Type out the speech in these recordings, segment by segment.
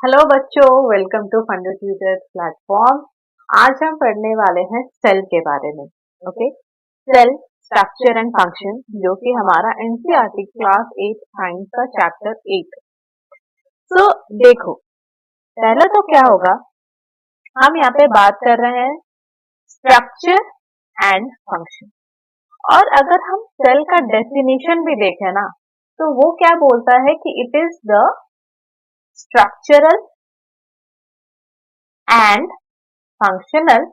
Hello बच्चों, welcome to Funda Tutors platform. आज हम पढ़ने वाले हैं सेल के बारे में। Okay, cell structure and function, जो कि हमारा एनसीईआरटी क्लास 8 साइंस का चैप्टर 8। तो देखो, पहला तो क्या होगा, हम यहाँ पे बात कर रहे हैं स्ट्रक्चर एंड फंक्शन। और अगर हम सेल का डेफिनेशन भी देखें ना, तो वो क्या बोलता है कि it is the structural and functional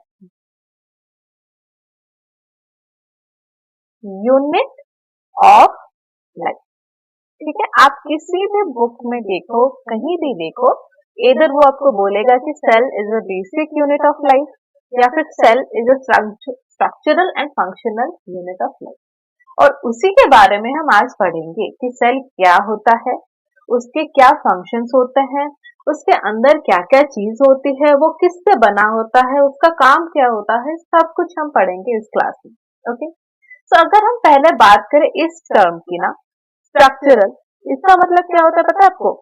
unit of life. ठीक है, आप किसी भी बुक में देखो, कहीं भी देखो, इधर वो आपको बोलेगा कि cell is a basic unit of life, या फिर cell is a structural and functional unit of life. और उसी के बारे में हम आज पढ़ेंगे कि सेल क्या होता है, उसके क्या फंक्शंस होते हैं, उसके अंदर क्या क्या चीज होती है, वो किससे बना होता है, उसका काम क्या होता है, सब कुछ हम पढ़ेंगे इस क्लास में। ओके, तो अगर हम पहले बात करें इस टर्म की ना, स्ट्रक्चरल, इसका मतलब क्या होता है पता है आपको?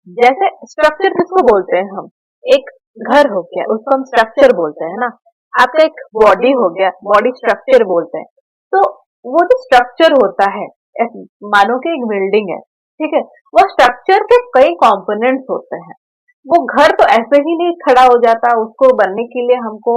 जैसे स्ट्रक्चर किसको बोलते हैं हम? एक घर हो गया, उसको हम स्ट्रक्चर बोलते हैं ना। आपका एक बॉडी हो गया, बॉडी स्ट्रक्चर बोलते हैं। तो वो जो स्ट्रक्चर होता है, मानो कि एक बिल्डिंग है, ठीक है, वो स्ट्रक्चर के कई कंपोनेंट्स होते हैं। वो घर तो ऐसे ही नहीं खड़ा हो जाता, उसको बनने के लिए हमको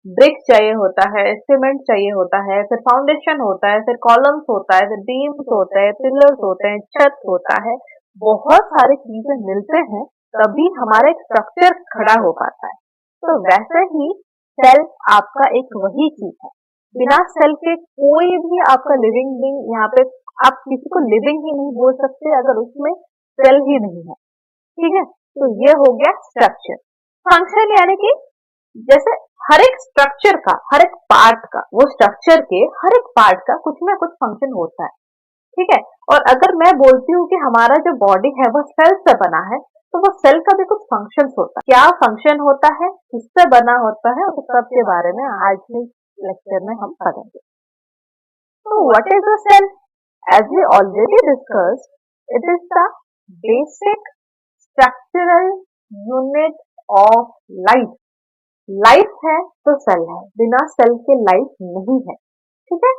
ब्रिक चाहिए होता है, सीमेंट चाहिए होता है, फिर फाउंडेशन होता है, फिर कॉलम्स होता है, फिर बीम्स होते हैं, पिलर्स होते हैं, छत होता है, बहुत सारी चीजें मिलते हैं, तभी हमारा एक स्ट्रक्चर खड़ा हो पाता है। तो वैसे ही सेल आपका एक वही चीज है। बिना सेल के कोई भी आपका लिविंग बीइंग, यहाँ पे आप किसी को लिविंग ही नहीं बोल सकते अगर उसमें सेल ही नहीं है। ठीक है, तो ये हो गया स्ट्रक्चर। फंक्शन यानी कि जैसे हर एक स्ट्रक्चर का, हर एक पार्ट का, वो स्ट्रक्चर के हर एक पार्ट का कुछ ना कुछ फंक्शन होता है। ठीक है, और अगर मैं बोलती हूँ कि हमारा जो बॉडी है वो सेल से बना है, तो वो सेल का भी कुछ फंक्शन होता है। क्या फंक्शन होता है, किससे बना होता है, उस सब के बारे में आज के लेक्चर में हम पढ़ेंगे। तो what is a cell? As we already discussed, it is the basic structural unit of life. Life है तो सेल है, बिना सेल के लाइफ नहीं है। ठीक है,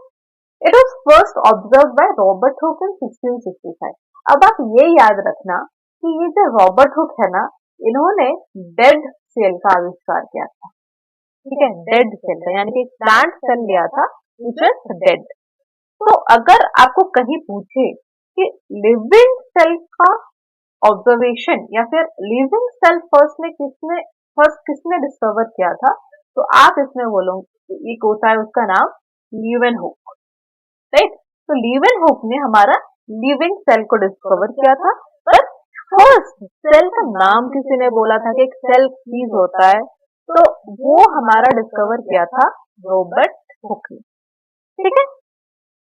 it was first observe by Robert Hooke in 1665। अब आप ये याद रखना कि ये जो रॉबर्ट हुक है ना, इन्होंने डेड सेल का आविष्कार किया था। ठीक है, डेड सेल का, यानी कि प्लांट सेल लिया था विच इज डेड। तो अगर आपको कहीं पूछे कि लिविंग सेल का ऑब्जर्वेशन या फिर लिविंग सेल फर्स्ट किसने डिस्कवर किया था, तो आप इसमें बोलोगे, एक होता है उसका नाम लीवन हुक, राइट। तो लीवन हुक ने हमारा लिविंग सेल को डिस्कवर किया था। पर फर्स्ट सेल का नाम किसी ने बोला था कि एक सेल चीज होता है, तो वो हमारा डिस्कवर किया था रॉबर्ट हुक ने। ठीक है,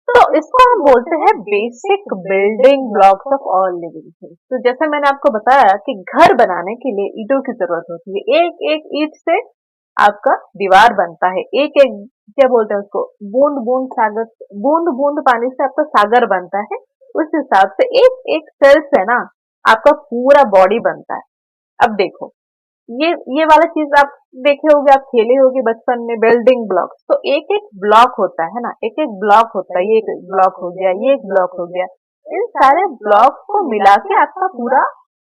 तो इसको हम बोलते हैं basic building blocks of all living things. तो जैसे मैंने आपको बताया कि घर बनाने के लिए ईंटों की जरूरत होती है, एक एक ईंट से आपका दीवार बनता है, एक एक, क्या बोलते हैं उसको, बूंद बूंद सागर, बूंद बूंद पानी से आपका सागर बनता है। उस हिसाब से एक एक सेल से ना आपका पूरा बॉडी बनता है। अब देखो, ये वाला चीज आप देखे होगे, आप खेले होगे बचपन में, बिल्डिंग ब्लॉक्स। तो एक एक ब्लॉक होता है ना, एक एक ब्लॉक होता है, ये एक ब्लॉक हो गया, ये एक ब्लॉक हो गया, इन सारे ब्लॉक को मिला के आपका पूरा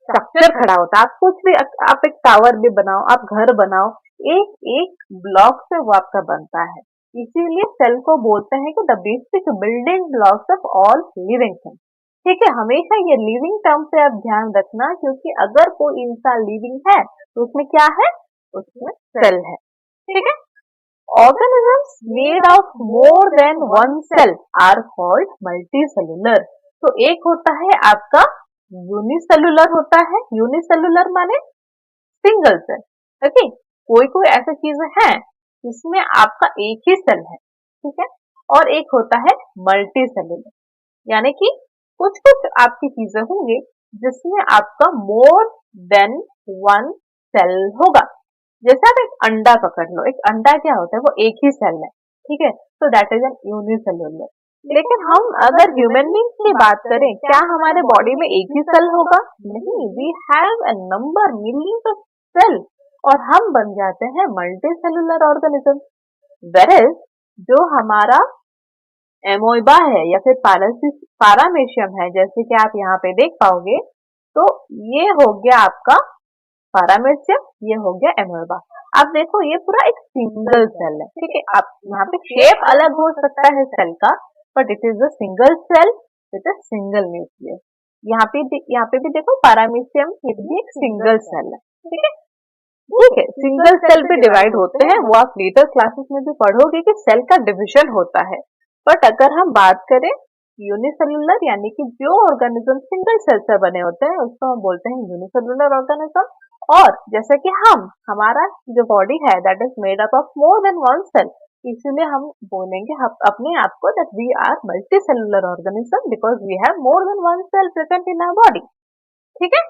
स्ट्रक्चर खड़ा होता है। आप कुछ भी, आप एक टावर भी बनाओ, आप घर बनाओ, एक एक ब्लॉक से वो आपका बनता है। इसीलिए सेल को बोलते हैं कि the basic building blocks of all living things. ठीक है, हमेशा ये लिविंग टर्म से आप ध्यान रखना, क्योंकि अगर कोई इंसान लिविंग है तो उसमें क्या है, उसमें सेल है। ठीक है, organisms made of more than one cell are called multicellular. तो एक होता है आपका यूनिसेलुलर होता है, यूनिसेलुलर माने सिंगल सेल। ओके, कोई कोई ऐसी चीजें हैं जिसमें आपका एक ही सेल है, ठीक है, और एक होता है मल्टी सेलुलर, यानी कि कुछ कुछ आपकी चीजें होंगी जिसमें आपका मोर देन वन सेल होगा। जैसे आप एक अंडा पकड़ लो, एक अंडा क्या होता है, वो एक ही सेल है, ठीक है, तो दैट इज एन यूनिसेलुलर। लेकिन हम अगर ह्यूमन बींग्स की बात करें, क्या हमारे बॉडी में एक ही सेल होगा? नहीं, we have a number millions of cell और हम बन जाते हैं मल्टी सेलुलर ऑर्गेनिज्म। वेरएज जो हमारा एमोइबा है या फिर पारामेशियम है, जैसे कि आप यहाँ पे देख पाओगे, तो ये हो गया आपका पारामेशियम, ये हो गया एमोइबा। आप देखो ये पूरा एक सिंगल सेल है, ठीक है। आप यहाँ पे शेप अलग हो सकता है सेल का, but it is a single cell with a single nucleus. यहाँ पे भी देखो पारामीशियम, ये भी एक सिंगल सेल है, ठीक है। ठीक है, सिंगल सेल पे डिवाइड होते हैं, वो आप लेटर क्लासेस में भी पढ़ोगे कि सेल का डिविजन होता है। बट अगर हम बात करें यूनिसेलुलर, यानी कि जो ऑर्गेनिज्म सिंगल सेल से बने होते हैं, उसको हम बोलते हैं यूनिसेलुलर ऑर्गेनिज्म। और जैसे कि हमारा जो बॉडी है that is made up of more than one cell, इसीलिए हम बोलेंगे अपने आप को that we are multicellular organism because we have more than one cell present in our body, ठीक है।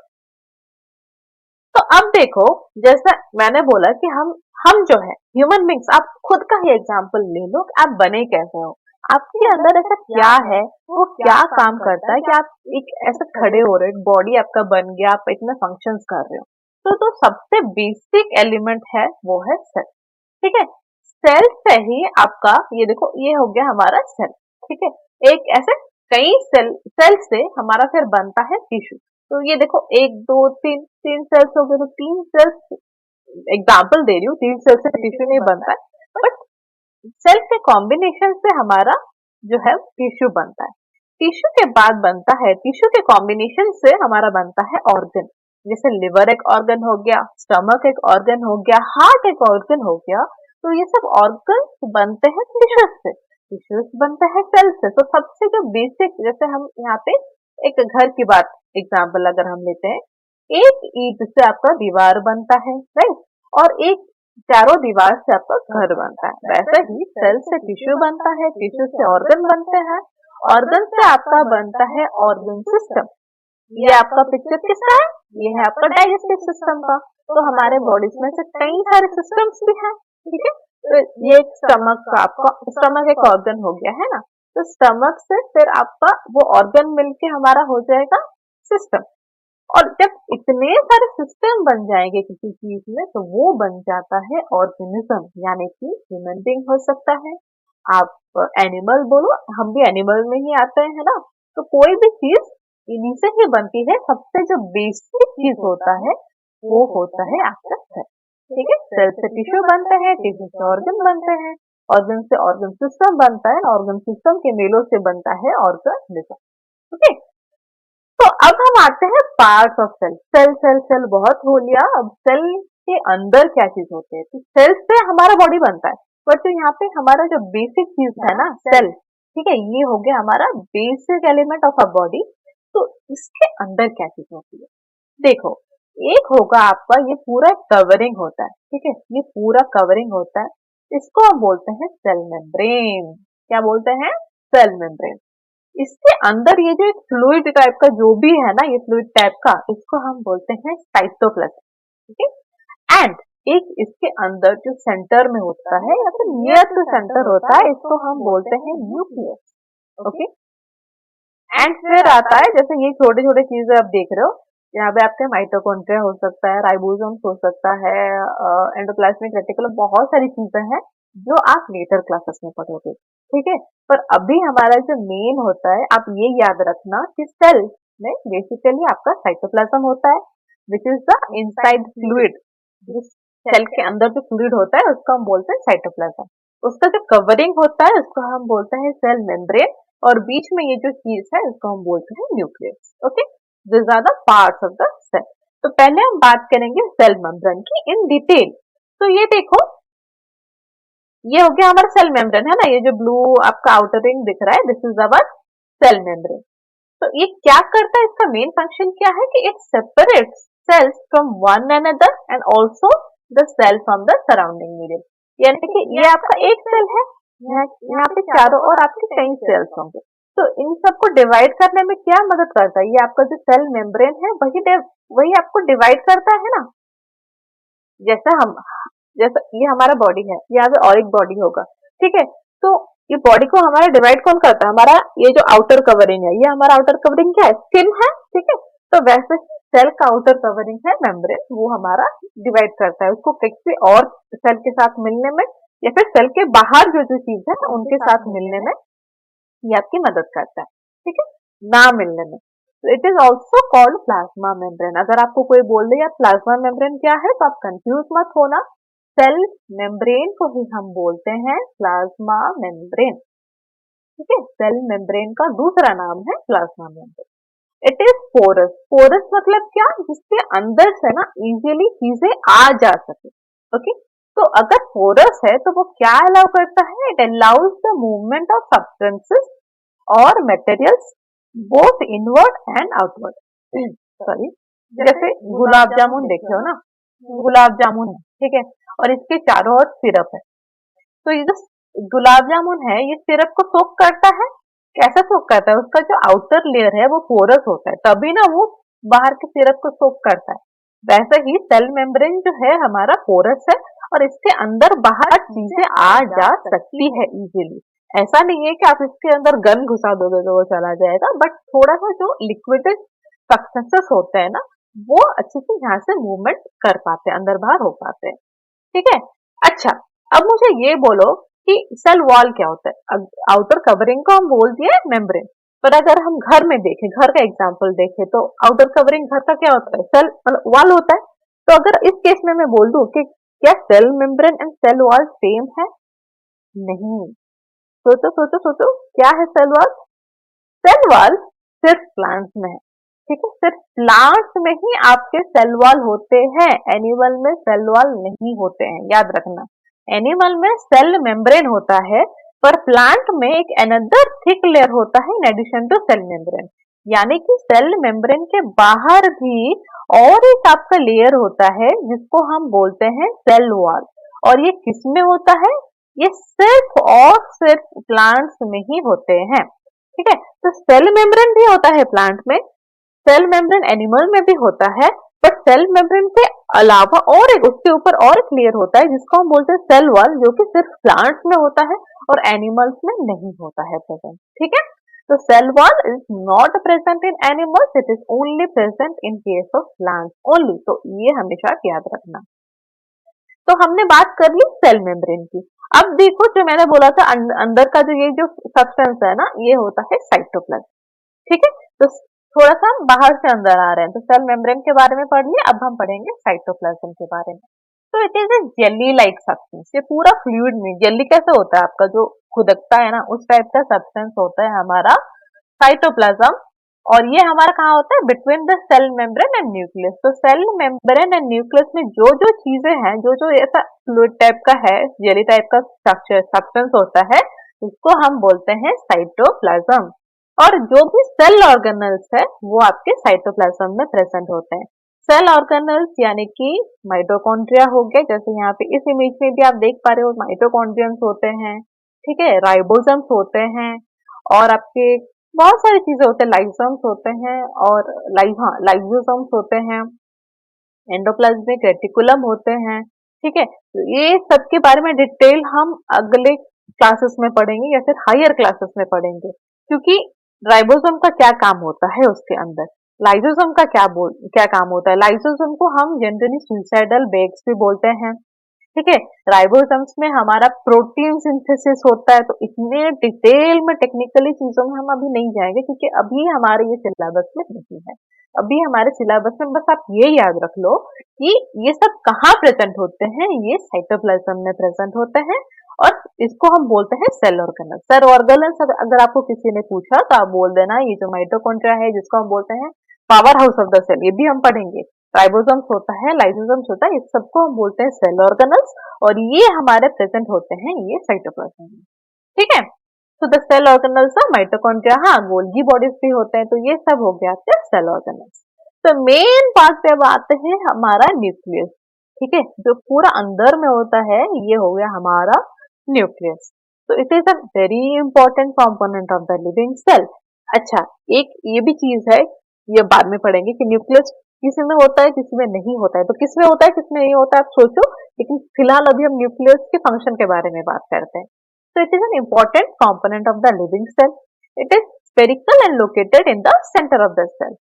तो अब देखो, जैसा मैंने बोला कि हम जो है ह्यूमन बींग्स, आप खुद का ही एग्जांपल ले लो, आप बने कैसे हो, आपके अंदर ऐसा क्या है, वो क्या काम करता है कि आप एक ऐसे खड़े हो रहे हो, बॉडी आपका बन गया, आप इतने फंक्शंस कर रहे हो। तो सबसे बेसिक एलिमेंट है वो है सेल, ठीक है। सेल से ही आपका ये देखो, ये हो गया हमारा सेल, ठीक है। एक ऐसे कई सेल से हमारा फिर बनता है टिश्यू। तो ये देखो, एक दो तीन तीन सेल्स हो गए, तो तीन सेल्स एग्जाम्पल दे रही हूँ, तीन सेल से टिश्यू नहीं बनता है, बट सेल के कॉम्बिनेशन से हमारा जो है टिश्यू बनता है। टिश्यू के बाद बनता है, टिश्यू के कॉम्बिनेशन से हमारा बनता है ऑर्गन, जैसे लिवर एक ऑर्गन हो गया, स्टमक एक ऑर्गन हो गया, हार्ट एक ऑर्गन हो गया। तो ये सब ऑर्गन बनते हैं टिश्यूज से, टिश्यूज बनते हैं सेल से। तो सबसे जो बेसिक, जैसे हम यहाँ पे एक घर की बात एग्जाम्पल अगर हम लेते हैं, एक ईंट से आपका दीवार बनता है, राइट, और एक चारों दीवार से आपका घर बनता है। वैसे ही सेल से टिश्यू बनता है, टिश्यू से ऑर्गन बनते हैं, ऑर्गन से आपका बनता है ऑर्गन सिस्टम। ये आपका पिक्चर किसका है? ये है आपका डाइजेस्टिव सिस्टम का। तो हमारे बॉडी में से कई सारे सिस्टम्स भी हैं, ठीक है। तो ये स्टमक का, आपका स्टमक एक ऑर्गन हो गया है ना, तो स्टमक से फिर आपका वो ऑर्गन मिलके हमारा हो जाएगा सिस्टम। और जब इतने सारे सिस्टम बन जाएंगे किसी चीज में, तो वो बन जाता है ऑर्गेनिज्म, यानी कि ह्यूमन बीइंग हो सकता है, आप एनिमल बोलो, हम भी एनिमल में ही आते हैं ना। तो कोई भी चीज इन्हीं से ही बनती है। सबसे जो बेसिक चीज होता है वो होता है आपका सेल, ठीक है। सेल से टिश्यू बनते हैं, टिश्यू से ऑर्गन बनते हैं, ऑर्गन से ऑर्गन सिस्टम बनता है, ऑर्गन सिस्टम के मेलों से बनता है ऑर्गेनिज्म, ओके। तो अब हम आते हैं parts of cell. Cell cell cell बहुत हो लिया, अब सेल के अंदर क्या चीज होती है, तो सेल से हमारा बॉडी बनता है। बट तो यहाँ पे हमारा जो बेसिक चीज है ना सेल, ठीक है, ये हो गया हमारा basic element of a body. तो इसके अंदर क्या चीज होती है, देखो, एक होगा आपका, ये पूरा कवरिंग होता है, ठीक है, ये पूरा कवरिंग होता है, इसको हम बोलते हैं सेल मेम्ब्रेन। क्या बोलते हैं? Cell membrane. इसके अंदर ये जो एक फ्लूइड टाइप का जो भी है ना, ये फ्लूइड टाइप का, इसको हम बोलते हैं साइटोप्लाज्म, ठीक है। एंड एक इसके अंदर जो सेंटर में होता है या फिर नियर टू सेंटर होता है, इसको हम बोलते हैं न्यूक्लियस, ओके। एंड फिर आता है, जैसे ये छोटे छोटे चीजें आप देख रहे हो, यहाँ पे आपके माइटोकॉन्ड्रिया हो सकता है, राइबोसोम्स हो सकता है, एंडोप्लाज्मिक रेटिकुलम, बहुत सारी चीजें हैं जो आप लेटर क्लासेस में पढ़ोगे, ठीक है। पर अभी हमारा जो मेन होता है, आप ये याद रखना कि सेल में बेसिकली आपका साइटोप्लाज्म होता है, which is the inside fluid. जिस सेल के अंदर जो फ्लूइड होता है उसको हम बोलते हैं साइटोप्लाज्म। उसका जो कवरिंग होता है उसको हम बोलते हैं सेल मेम्ब्रेन, और बीच में ये जो चीज है उसको हम बोलते हैं nucleus, okay. This are the parts of the cell. तो पहले हम बात करेंगे सेल मेम्ब्रेन की इन डिटेल। तो ये देखो, ये हो गया हमारा सेल मेम्ब्रेन, है ना, ये जो ब्लू आपका आउटर रिंग दिख रहा है, this is our cell membrane. तो ये क्या करता है, इसका मेन फंक्शन क्या है कि it separates cells from one another and also the cell from the surrounding medium. यानी कि ये आपका एक सेल है, यहाँ पे चारों और आपके कई सेल्स होंगे, तो इन सबको डिवाइड करने में क्या मदद करता है, ये आपका जो सेल मेम्ब्रेन है वही आपको डिवाइड करता है ना। जैसा ये हमारा बॉडी है, यहाँ पे और एक बॉडी होगा, ठीक है। तो ये बॉडी को हमारा डिवाइड कौन करता है? हमारा ये जो आउटर कवरिंग है, ये हमारा आउटर कवरिंग क्या है? स्किन है, ठीक है। तो वैसे सेल का आउटर कवरिंग है मेम्ब्रेन, वो हमारा डिवाइड करता है उसको किसी और सेल के साथ मिलने में, या फिर सेल के बाहर जो जो चीज है उनके साथ मिलने में ये आपकी मदद करता है, ठीक है, ना मिलने में। तो it is also called plasma membrane. अगर आपको कोई बोल दे यार प्लाज्मा मेम्ब्रेन क्या है, तो आप कंफ्यूज मत होना, सेल मेम्ब्रेन को ही हम बोलते हैं प्लाज्मा मेम्ब्रेन, ठीक है। सेल मेम्ब्रेन का दूसरा नाम है plasma membrane. It is porous. Porous मतलब क्या? जिसके अंदर से ना इजीली चीजें आ जा सके, ओके। तो अगर पोरस है तो वो क्या अलाउ करता है? It allows the movement of substances और materials both inward and outward. Sorry, जैसे गुलाब जामुन देखे हो ना, गुलाब जामुन है, ठीक है, और इसके चारों ओर सिरप है। तो ये जो गुलाब जामुन है ये सिरप को सोक करता है। कैसे सोक करता है? उसका जो आउटर लेयर है वो पोरस होता है, तभी ना वो बाहर के सिरप को सोक करता है। वैसे ही सेल मेम्ब्रेन जो है हमारा पोरस है, और इसके अंदर बाहर चीजें आ जा सकती है इजीली। ऐसा नहीं है कि आप इसके अंदर गन घुसा दोगे तो वो चला जाएगा, बट थोड़ा सा जो लिक्विड सब्सटेंसेस होते हैं ना, वो अच्छे से यहाँ से मूवमेंट कर पाते हैं, अंदर बाहर हो पाते हैं, ठीक है। अच्छा, अब मुझे ये बोलो कि सेल वॉल क्या होता है? आउटर कवरिंग को हम बोल दिए मेम्ब्रेन, पर अगर हम घर में देखें, घर का एग्जांपल देखें, तो आउटर कवरिंग घर का क्या होता है? सेल वॉल होता है। तो अगर इस केस में मैं बोल दूं कि क्या cell membrane and cell wall same है? नहीं। सोचो सोचो सोचो, क्या है सेल वॉल? सेल वॉल सिर्फ प्लांट्स में है, ठीक है, सिर्फ प्लांट्स में ही आपके सेल वॉल होते हैं, एनिमल में सेल वॉल नहीं होते हैं, याद रखना। एनिमल में सेल मेम्ब्रेन होता है, पर प्लांट में एक अनदर थिक लेयर होता है in addition to cell membrane. यानी कि सेल मेम्ब्रेन के बाहर भी और एक आपका लेयर होता है जिसको हम बोलते हैं सेल वॉल, और ये किस में होता है? ये सिर्फ और सिर्फ प्लांट्स में ही होते हैं, ठीक है। तो सेल मेम्ब्रेन भी होता है प्लांट में, सेल मेम्ब्रेन एनिमल में भी होता है, बट सेल मेम्ब्रेन के अलावा और एक उसके ऊपर और एक लेयर होता है जिसको हम बोलते हैं सेल वॉल, जो कि सिर्फ प्लांट्स में होता है और एनिमल्स में नहीं होता है प्रेजेंट, ठीक है। तो cell wall is not present in animals, it is only present in case of plants only. तो ये हमेशा याद रखना। तो हमने बात कर ली सेल मेम्ब्रेन की। अब देखो, जो मैंने बोला था अंदर का जो ये जो सब्सटेंस है ना, ये होता है साइटोप्लाज्म, ठीक है। तो थोड़ा सा हम बाहर से अंदर आ रहे हैं, तो सेल मेम्ब्रेन के बारे में पढ़ लिया, अब हम पढ़ेंगे साइटोप्लाज्म के बारे में। तो it is a jelly like substance. ये पूरा फ्लूइड में, जेली कैसे होता है आपका जो खुदकता है ना, उस टाइप का सब्सटेंस होता है हमारा साइटोप्लाज्म। और ये हमारा कहाँ होता है? Between the cell membrane and nucleus. तो सेल मेम्ब्रेन एंड न्यूक्लियस में जो जो चीजें हैं, जो जो ऐसा फ्लूइड टाइप का है, जेली टाइप का स्ट्रक्चर सब्सटेंस होता है, उसको हम बोलते हैं साइटोप्लाज्म। और जो भी सेल ऑर्गेनल्स है वो आपके साइटोप्लाज्म में प्रेजेंट होते हैं। सेल ऑर्गेनल्स यानी कि माइटोकॉन्ड्रिया हो गए, जैसे यहाँ पे इस इमेज में भी आप देख पा रहे हो, माइटोकॉन्ड्रियंस होते हैं, ठीक है, राइबोसोम्स होते हैं, और आपके बहुत सारी चीजें होते हैं, लाइसोम्स होते हैं, और लाइसोसोम्स होते हैं, एंडोप्लाज्मिक रेटिकुलम होते हैं, ठीक है। तो ये सब के बारे में डिटेल हम अगले क्लासेस में पढ़ेंगे या फिर हायर क्लासेस में पढ़ेंगे, क्योंकि राइबोसोम का क्या काम होता है उसके अंदर, लाइसोसोम का क्या काम होता है। लाइसोसोम को हम जनरली सुइसाइडल बैग्स भी बोलते हैं, ठीक है। राइबोसोम्स में हमारा प्रोटीन सिंथेसिस होता है। तो इतने डिटेल में टेक्निकली चीजों में हम अभी नहीं जाएंगे, क्योंकि अभी हमारे ये सिलेबस में नहीं है। अभी हमारे सिलेबस में बस आप ये याद रख लो कि ये सब कहाँ प्रेजेंट होते हैं, ये साइटोप्लाज्म में प्रेजेंट होते हैं, और इसको हम बोलते हैं सेल ऑर्गेनल्स। सेल ऑर्गेनल्स अगर आपको किसी ने पूछा तो आप बोल देना ये जो माइटोकॉन्ड्रिया है, जिसको हम बोलते हैं powerhouse of the cell, ये भी हम पढ़ेंगे। राइबोसोम्स होता है, लाइसोसोम्स होता है, इस सबको हम बोलते हैं सेल ऑर्गेनल्स, और ये हमारे प्रेजेंट होते हैं ये साइटोप्लाज्म में, ठीक है। तो द सेल ऑर्गेनल्स है माइटोकॉन्ड्रिया, हाँ गोल्गी बॉडीज भी होते हैं। तो ये सब हो गया आपके सेल ऑर्गेनल्स। तो मेन पार्ट पे अब आते हैं हमारा न्यूक्लियस, ठीक है, जो पूरा अंदर में होता है, ये हो गया हमारा न्यूक्लियस। तो it is a very important component of the living cell. अच्छा, एक ये भी चीज है, ये बाद में पढ़ेंगे कि न्यूक्लियस किसी में होता है किसी में नहीं होता है। तो किस में होता है किस में नहीं होता है आप सोचो, लेकिन फिलहाल अभी हम न्यूक्लियस के फंक्शन के बारे में बात करते हैं। So it is an important component of the living cell. It is spherical and located in the center of the cell.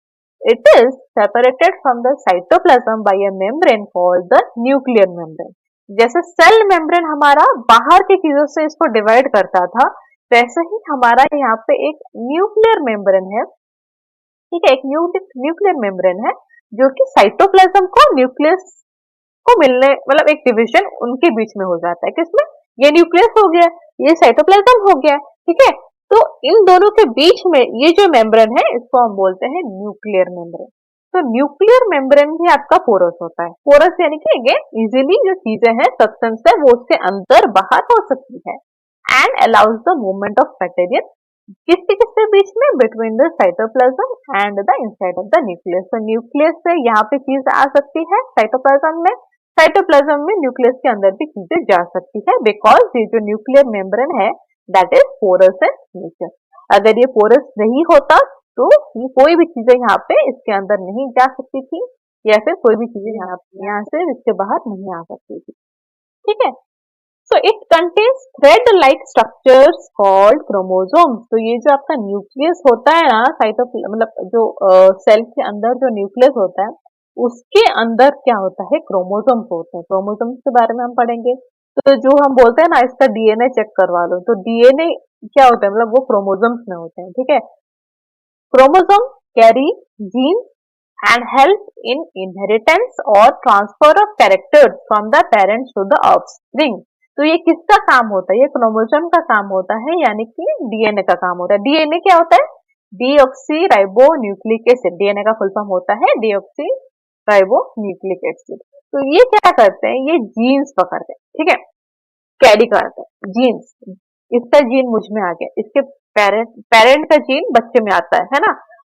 It is separated from the cytoplasm by a membrane called the nuclear membrane. जैसे cell membrane हमारा बाहर की चीजों से इसको divide करता था, वैसे ही हमारा यहाँ पे एक न्यूक्लियर मेम्ब्रेन है, ठीक है, एक न्यूक्लियर मेम्ब्रेन है जो कि साइटोप्लाज्म को न्यूक्लियस को मिलने मतलब एक डिवीजन उनके बीच में हो जाता है। किसमें? ये न्यूक्लियस हो गया, ये साइटोप्लाज्म हो गया, ठीक है। तो इन दोनों के बीच में ये जो मेम्ब्रेन है इसको हम बोलते हैं न्यूक्लियर मेम्ब्रेन। तो न्यूक्लियर मेम्ब्रेन भी आपका पोरस होता है। पोरस यानी कि अगेन इजीली जो चीजें हैं, सब्सटेंस है, वो उससे अंदर बाहर हो सकती है and allows the movement of material किसके किसके बीच में, between the cytoplasm and the inside of the nucleus. तो न्यूक्लियस से यहाँ पे चीज आ सकती है साइटोप्लाज्म में, साइटोप्लाज्म में न्यूक्लियस के अंदर भी चीजें जा सकती है, बिकॉज ये जो न्यूक्लियर मेम्ब्रेन है that is porous in nature. अगर ये पोरस नहीं होता तो ये कोई भी चीजें यहाँ पे इसके अंदर नहीं जा सकती थी, या फिर कोई भी चीजें यहाँ से इसके बाहर नहीं आ सकती थी, ठीक है। So it contains thread-like structures called chromosomes. तो ये जो आपका न्यूक्लियस होता है ना, मतलब जो सेल के अंदर जो न्यूक्लियस होता है उसके अंदर क्या होता है, क्रोमोसोम्स होते हैं। क्रोमोसोम्स के बारे में हम पढ़ेंगे। तो जो हम बोलते हैं ना इसका डीएनए चेक करवा लो, तो डीएनए क्या होता है, मतलब वो क्रोमोसोम्स में होते हैं, ठीक है। Chromosome carry genes and help in inheritance or transfer of characters from the parents to the offspring. तो ये किसका काम होता है, ये क्रोमोसोम का काम होता है, यानी कि डीएनए का काम होता है। डीएनए क्या होता है, deoxy ribo nucleic acid, DNA का फुल फॉर्म होता है डीऑक्सी राइबो न्यूक्लिक एसिड। तो ये क्या करते हैं, ये जीन्स पकड़ते हैं, ठीक है, कैरी करते हैं जीन्स। इसका जीन मुझ में आ गया, इसके पेरेंट का जीन बच्चे में आता है ना।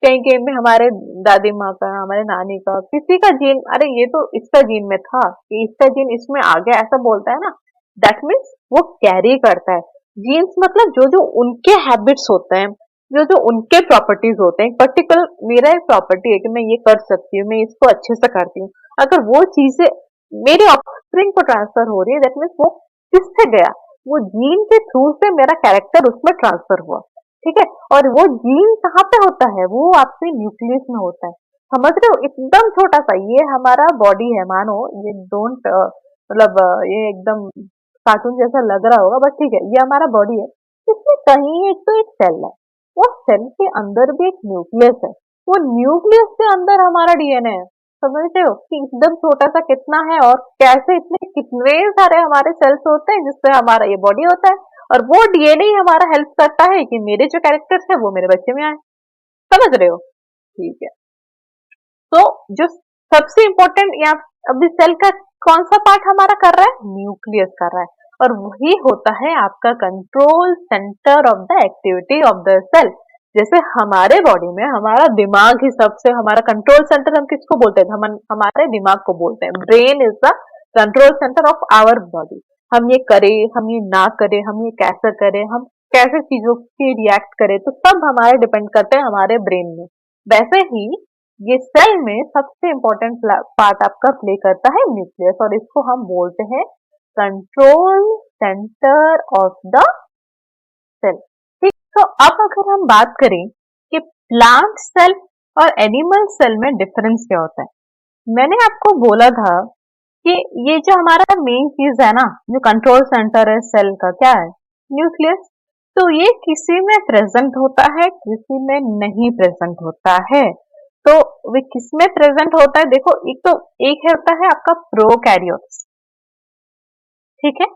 कहीं कहीं में हमारे दादी माँ का, हमारे नानी का, किसी का जीन, अरे ये तो इसका जीन में था, कि इसका जीन इसमें आ गया, ऐसा बोलता है ना। दैट मीन्स वो कैरी करता है। जीन्स मतलब जो जो उनके हैबिट्स होते हैं, जो जो उनके प्रॉपर्टीज होते हैं, पर्टिकुलर मेरा एक प्रॉपर्टी है कि मैं ये कर सकती हूँ, मैं इसको अच्छे से करती हूँ, अगर वो चीजें मेरे ऑफस्प्रिंग को ट्रांसफर हो रही है, दैट मीन्स वो किससे गया, वो जीन के थ्रू से मेरा कैरेक्टर उसमें ट्रांसफर हुआ, ठीक है। और वो जीन कहाँ पे होता है, वो आपके न्यूक्लियस में होता है, समझ रहे हो, एकदम छोटा सा। ये हमारा बॉडी है, मानो ये डोंट मतलब ये एकदम कार्टून जैसा लग रहा होगा, बट ठीक है, ये हमारा बॉडी है। इसमें कहीं एक तो एक सेल है, वो सेल के अंदर भी एक न्यूक्लियस है, वो न्यूक्लियस के अंदर हमारा डीएनए है। समझते हो कि एकदम छोटा सा कितना है, और कैसे इतने कितने सारे हमारे सेल्स होते हैं जिससे हमारा ये बॉडी होता है, और वो डीएनए ही हमारा हेल्प करता है कि मेरे जो कैरेक्टर्स है वो मेरे बच्चे में आए। समझ रहे हो, ठीक है। तो जो सबसे इंपॉर्टेंट यहाँ अभी सेल का कौन सा पार्ट हमारा कर रहा है, न्यूक्लियस कर रहा है, और वही होता है आपका control centre of the activity of the cell. जैसे हमारे बॉडी में हमारा दिमाग ही सबसे, हमारा कंट्रोल सेंटर हम किसको बोलते हैं, हम हमारे दिमाग को बोलते हैं। Brain is the control centre of our body. हम ये करें, हम ये ना करें, हम ये कैसे करें, हम कैसे चीजों की रिएक्ट करें, तो सब हमारे डिपेंड करते हैं हमारे ब्रेन में। वैसे ही ये सेल में सबसे इंपॉर्टेंट पार्ट आपका प्ले करता है न्यूक्लियस, और इसको हम बोलते हैं control centre of the cell, ठीक। तो अब अगर हम बात करें कि प्लांट सेल और एनिमल सेल में डिफरेंस क्या होता है, मैंने आपको बोला था कि ये जो हमारा मेन चीज है ना, जो कंट्रोल सेंटर है सेल का, क्या है, न्यूक्लियस। तो ये किसी में प्रेजेंट होता है, किसी में नहीं प्रेजेंट होता है। तो वे किस में प्रेजेंट होता है, देखो, एक तो एक होता है आपका प्रोकैरियोट्स, ठीक है,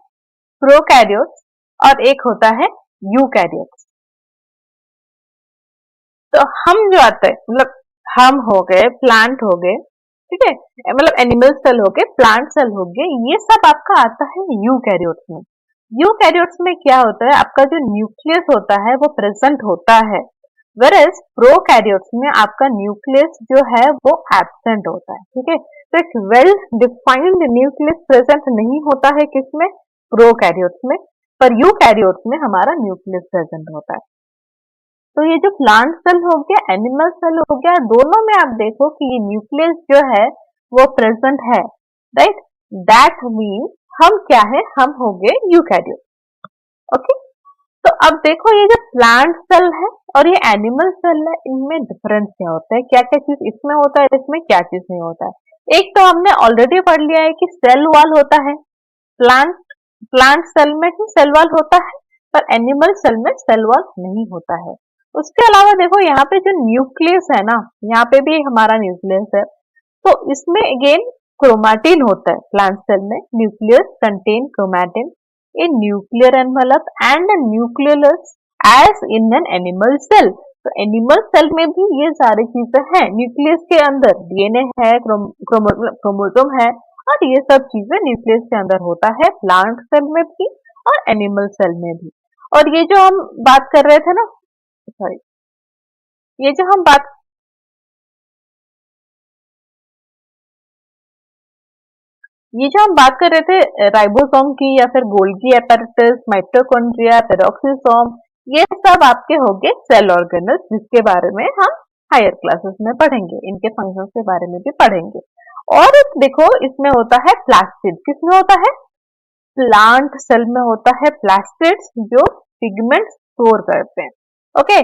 प्रोकैरियोट्स, और एक होता है यूकैरियोट्स। तो हम जो आते हैं, मतलब हम हो गए, प्लांट हो गए, ठीक है, मतलब एनिमल सेल हो गए, प्लांट सेल हो गए, ये सब आपका आता है यूकैरियोट्स में। यूकैरियोट्स में क्या होता है, आपका जो न्यूक्लियस होता है वो प्रेजेंट होता है, वेरएज प्रोकैरियोट्स में आपका न्यूक्लियस जो है वो एब्सेंट होता है, ठीक है। तो एक वेल डिफाइंड न्यूक्लियस प्रेजेंट नहीं होता है किसमें, प्रोकैरियोट्स में, पर यूकैरियोट्स में हमारा न्यूक्लियस प्रेजेंट होता है। तो ये जो प्लांट सेल हो गया, एनिमल सेल हो गया, दोनों में आप देखो कि ये न्यूक्लियस जो है वो प्रेजेंट है, राइट। दैट मीन्स हम क्या है, हम हो गए यूकैरियोट, ओके। तो अब देखो ये जो प्लांट सेल है और ये एनिमल सेल है, इनमें डिफरेंस क्या होता है, क्या क्या चीज इसमें होता है, इसमें क्या चीज नहीं होता है। एक तो हमने ऑलरेडी पढ़ लिया है कि सेल वॉल होता है, प्लांट प्लांट सेल में ही सेल वॉल होता है, पर एनिमल सेल में सेल वॉल नहीं होता है। उसके अलावा देखो यहाँ पे जो न्यूक्लियस है ना, यहाँ पे भी हमारा न्यूक्लियस है, तो इसमें अगेन क्रोमैटिन होता है। प्लांट सेल में nucleus contain chromatin in nuclear envelope and a nucleolus as in an animal cell। तो एनिमल सेल में भी ये सारी चीजें हैं, न्यूक्लियस के अंदर डीएनए है, क्रोमोसोम है, और ये सब चीजें न्यूक्लियस के अंदर होता है, प्लांट सेल में भी और एनिमल सेल में भी। और ये जो हम बात कर रहे थे ना, सॉरी, ये जो हम बात ये जो हम बात कर रहे थे राइबोसोम की या फिर गोल्गी एपैरेटस, माइटोकॉन्ड्रिया, पेरोक्सिसोम, ये सब आपके हो गए सेल ऑर्गेनल्स, जिसके बारे में हम हायर क्लासेस में पढ़ेंगे, इनके फंक्शंस के बारे में भी पढ़ेंगे। और देखो इसमें होता है प्लास्टिड, किसमें होता है, प्लांट सेल में होता है प्लास्टिड्स, जो पिगमेंट स्टोर करते हैं। ओके,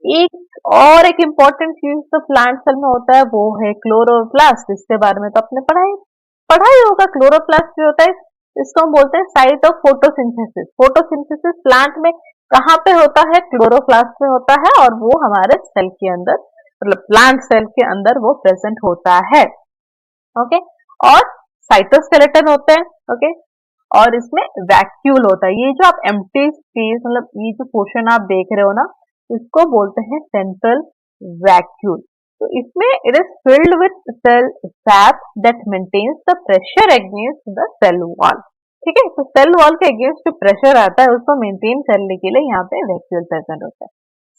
एक इम्पोर्टेंट चीज तो प्लांट सेल में होता है वो है क्लोरोप्लास्ट, इसके बारे में तो आपने पढ़ा ही होगा। क्लोरोप्लास्ट जो होता है इसको हम बोलते हैं site of photosynthesis. Photosynthesis plant में कहाँ पे होता है, क्लोरोप्लास्ट में होता है, और वो हमारे सेल के अंदर, मतलब प्लांट सेल के अंदर वो प्रेजेंट होता है। ओके, और साइटोस्केलेटन होते हैं। ओके, और इसमें वैक्यूल होता है। ये जो आप एम्प्टी स्पेस, मतलब ये जो पोर्शन आप देख रहे हो ना, इसको बोलते हैं सेंट्रल वैक्यूल। तो इसमें it is filled with cell sap that maintains the pressure against the cell wall. ठीक है, तो सेल वॉल के अगेंस्ट जो प्रेशर आता है उसको मेंटेन करने के लिए यहाँ पे वैक्यूल प्रेजेंट होता है।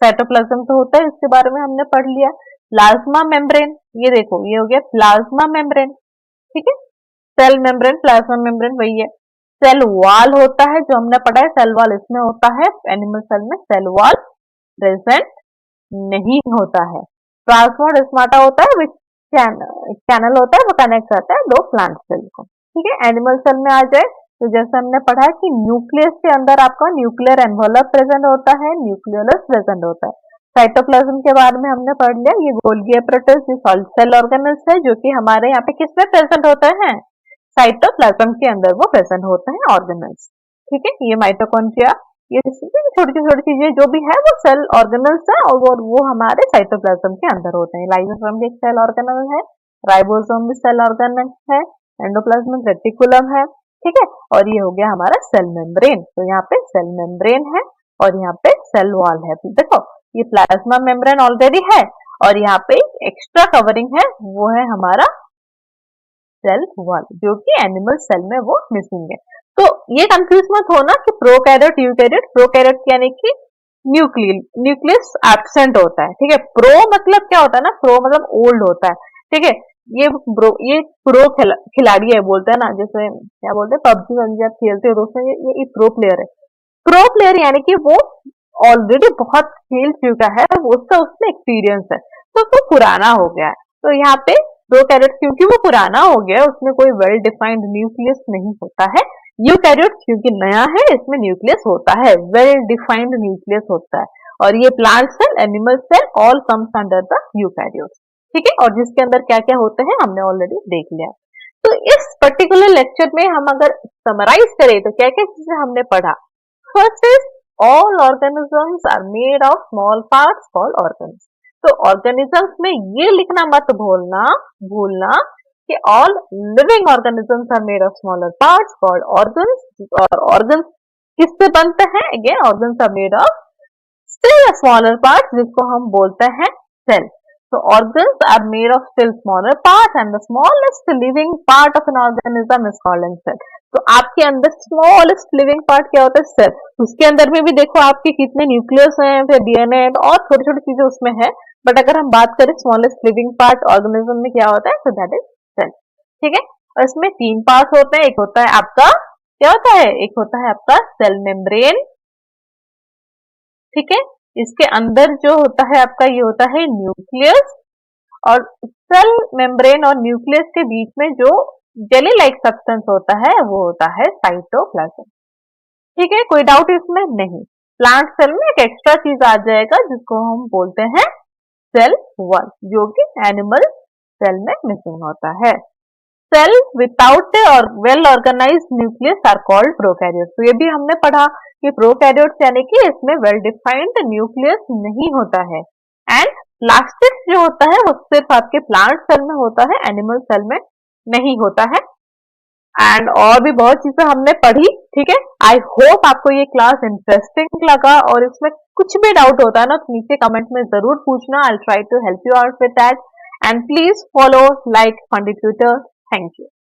साइटोप्लाज्म तो होता है, इसके बारे में हमने पढ़ लिया। प्लाज्मा मेम्ब्रेन, ये देखो ये हो गया प्लाज्मा मेम्ब्रेन। ठीक है, सेल मेम्ब्रेन, प्लाज्मा मेम्ब्रेन वही है। सेल वॉल होता है, जो हमने पढ़ा है सेल वॉल इसमें होता है, एनिमल सेल में सेल वॉल प्रेजेंट नहीं होता है। ट्रांसपोर्ट स्माटा होता है, विच चैनल होता है, वो कनेक्ट करता है दो प्लांट सेल को। ठीक है, एनिमल सेल में आ जाए तो जैसे हमने पढ़ा कि न्यूक्लियस के अंदर आपका न्यूक्लियर एनवलप प्रेजेंट होता है, न्यूक्लियोलस प्रेजेंट होता है। साइटोप्लाज्म के बारे में हमने पढ़ लिया, ये गोल्गी एपैरेटस, ये सेल ऑर्गेनल्स है, जो कि हमारे यहाँ पे किसमें प्रेजेंट होते हैं, साइटोप्लाज्म के अंदर वो प्रेजेंट होते हैं ऑर्गेनल्स। ठीक है, ये माइटोकॉन्ड्रिया, ये छोटी छोटी चीजें जो भी है वो सेल ऑर्गेनल्स है, और वो हमारे साइटोप्लाज्म के अंदर होते हैं। लाइसोसोम भी एक सेल ऑर्गेनल है, राइबोसोम भी सेल ऑर्गेनल है, एंडोप्लाज्मिक रेटिकुलम है। ठीक है, और ये हो गया हमारा सेल मेम्ब्रेन। तो यहाँ पे सेल मेम्ब्रेन है और यहाँ पे सेल वॉल है। देखो ये प्लाज्मा मेम्ब्रेन ऑलरेडी है, और यहाँ पे एक्स्ट्रा कवरिंग है, वो है हमारा सेल वॉल, जो कि एनिमल सेल में वो मिसिंग है। तो ये कंफ्यूज मत होना कि प्रोकैरियोट यूकैरियोट। प्रोकैरियोट यानी कि न्यूक्लियस एब्सेंट होता है। ठीक है, प्रो मतलब क्या होता है ना, प्रो मतलब ओल्ड होता है। ठीक है, ये प्रो खिलाड़ी है, बोलते हैं ना, जैसे क्या बोलते हैं पबजी में जब खेलते हो तो उसमें ये प्रो प्लेयर है। प्रो प्लेयर यानी कि वो ऑलरेडी बहुत खेल चुका है, उसका उसमें एक्सपीरियंस है, तो वो पुराना हो गया है। तो यहाँ पे प्रोकैरियोट क्योंकि वो पुराना हो गया, उसमें कोई वेल डिफाइंड न्यूक्लियस नहीं होता है। यूकैरियोट क्योंकि नया है, इसमें न्यूक्लियस होता है, वेल डिफाइंड न्यूक्लियस होता है। और ये plant cell, animal cell, all comes under the eukaryote. ठीक है, और जिसके अंदर क्या क्या होते हैं हमने ऑलरेडी देख लिया। तो इस पर्टिकुलर लेक्चर में हम अगर समराइज करें तो क्या क्या चीजें हमने पढ़ा। First is all organisms are made of small parts called organs. तो ऑर्गेनिजम्स में ये लिखना मत भूलना कि all living organisms are made of smaller parts called organs. और ऑर्गन्स किससे बनते हैं, again organs are made of still smaller parts, जिसको हम बोलते हैं cell. So organs are made of still smaller parts and the smallest living part of an organism is called a cell. तो आपके अंदर smallest living part क्या होता है, सेल। उसके अंदर में भी देखो आपके कितने न्यूक्लियस हैं, फिर डीएनए और छोटी छोटी चीजें उसमें है। बट अगर हम बात करें स्मॉलेस्ट लिविंग पार्ट ऑर्गेनिज्म में क्या होता है, तो दैट इज सेल। ठीक है, और इसमें तीन पार्ट होते हैं। एक होता है आपका क्या होता है, एक होता है आपका सेल मेम्ब्रेन। ठीक है, इसके अंदर जो होता है आपका ये होता है न्यूक्लियस, और सेल मेम्ब्रेन और न्यूक्लियस के बीच में जो जेली लाइक सब्सटेंस होता है वो होता है साइटोप्लाज्म। ठीक है, कोई डाउट इसमें नहीं। प्लांट सेल में एक एक्स्ट्रा चीज आ जाएगा जिसको हम बोलते हैं सेल वॉल, जो कि एनिमल सेल में मिसिंग होता है। सेल विदाउट ए और well organised nucleus are called prokaryotes. तो ये भी हमने पढ़ा कि प्रोकैरियोट्स यानी कि इसमें वेल डिफाइंड न्यूक्लियस नहीं होता है। एंड प्लास्टिक्स जो होता है वो सिर्फ आपके प्लांट सेल में होता है, एनिमल सेल में नहीं होता है। एंड और भी बहुत चीजें हमने पढ़ी, ठीक है। आई होप आपको ये क्लास इंटरेस्टिंग लगा, और इसमें कुछ भी डाउट होता है ना तो नीचे कमेंट में जरूर पूछना। I will try to help you out with that, and please follow like Fundi tutor. Thank you.